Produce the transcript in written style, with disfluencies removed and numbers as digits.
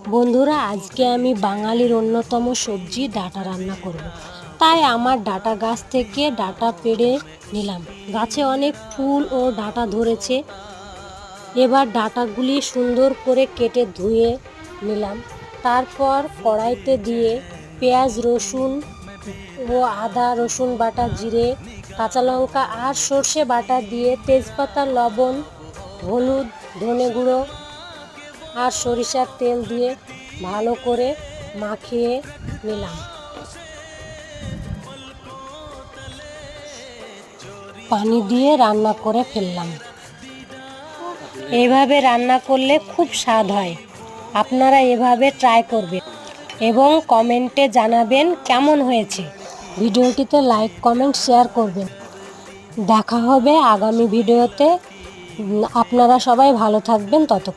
বন্ধুরা, আজকে আমি বাঙালির অন্যতম সবজি ডাঁটা রান্না করব। তাই আমার ডাঁটা গাছ থেকে ডাঁটা পেড়ে নিলাম। গাছে অনেক ফুল ও ডাঁটা ধরেছে। এবার ডাঁটাগুলি সুন্দর করে কেটে ধুয়ে নিলাম। তারপর কড়াইতে দিয়ে পেঁয়াজ, রসুন ও আদা রসুন বাটা, জিরে, কাঁচা লঙ্কা আর সর্ষে বাটা দিয়ে তেজপাতা, লবণ, হলুদ, ধনে গুঁড়ো আর সরিষার তেল দিয়ে ভালো করে মাখিয়ে নিলাম। পানি দিয়ে রান্না করে ফেললাম। এভাবে রান্না করলে খুব স্বাদ হয়। আপনারা এভাবে ট্রাই করবেন এবং কমেন্টে জানাবেন কেমন হয়েছে। ভিডিওটিতে লাইক, কমেন্ট, শেয়ার করবেন। দেখা হবে আগামী ভিডিওতে। আপনারা সবাই ভালো থাকবেন। ততক্ষণ